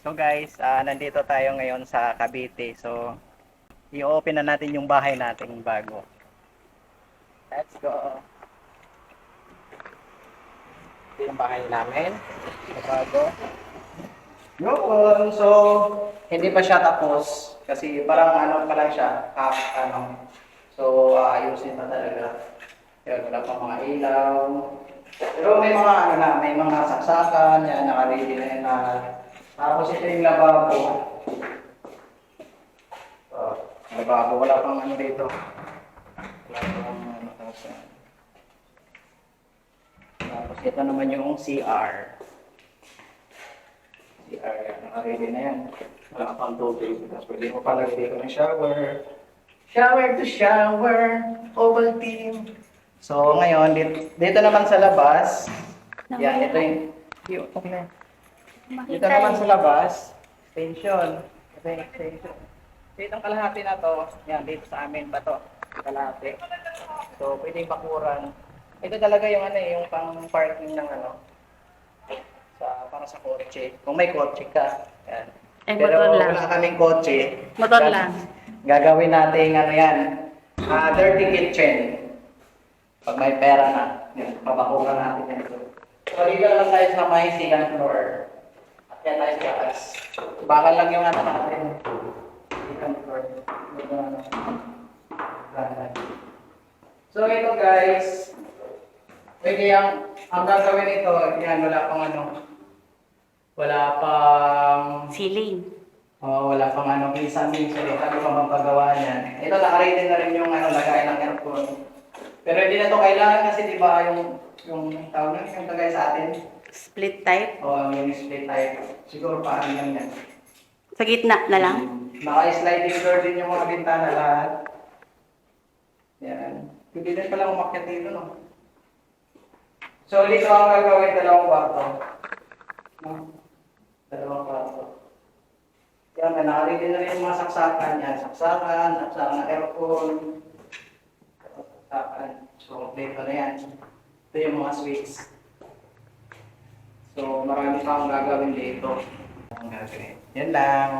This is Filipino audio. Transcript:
So guys, nandito tayo ngayon sa Cavite. So, i-open na natin yung bahay nating bago. Let's go. Ito yung bahay namin. Yung bago. Yun. So, hindi pa siya tapos. Kasi parang ano pa lang siya. Half ano. So, ayusin pa talaga. Yun, wala pa mga ilaw. Pero may mga ano na, may mga saksakan. Yan, naka-ready na yan na. Tapos ito yung lababo. Lababo, wala pang ano dito. Wala pang ano kasi. Tapos ito naman yung CR. CR yan, naka-ready na yan. Wala pang tubig. Tapos pwede mo palagay dito ng shower. Shower to shower, Ovaltine. So ngayon, dito naman sa labas. Yan, ito yung okay na. Dito naman sa labas, extension. Ito yung extension. Dito ang kalahati na to, yan, dito sa amin ba to? Kalahati. So, pwedeng bakuran. Ito talaga yung ano yung pang parking ng ano, para sa kotse. Kung may kotse ka, yan. Pero motor lang. wala kaming kotse. Motor lang. Gagawin natin ano yan, dirty kitchen. Pag may pera na, yan, pabakuran natin yan. So, dito naman tayo sa may second floor. At yan tayo sa taas. Bakal lang yung ano natin. Second floor. Dito ano. So ito guys, pwede ang gagawin ito, yan, wala pang Ceiling. wala pang ano, minsan dito, ano pa bang paggawa niyan. Ito, naka-rated na rin yung ano, lagay ng aircon. Pero hindi na to kailangan kasi di ba yung tawag na, yung tagay sa atin. Split type. O yung split type. Siguro parang lang yan. Sa gitna na lang. Naka-sliding door din yung mga bintana lahat. Yan. Hindi din pala umakyat dito, no? So, dito ang gagawin, dalawang kwarto. No? Dalawang kwarto. Yan, naka-ready na rin yung mga saksakan. Yan, saksakan na aircon. Saksakan. So, dito na yan. Ito yung mga switch. So, marami pa ang gagawin dito. Ang gagawin. Yan lang.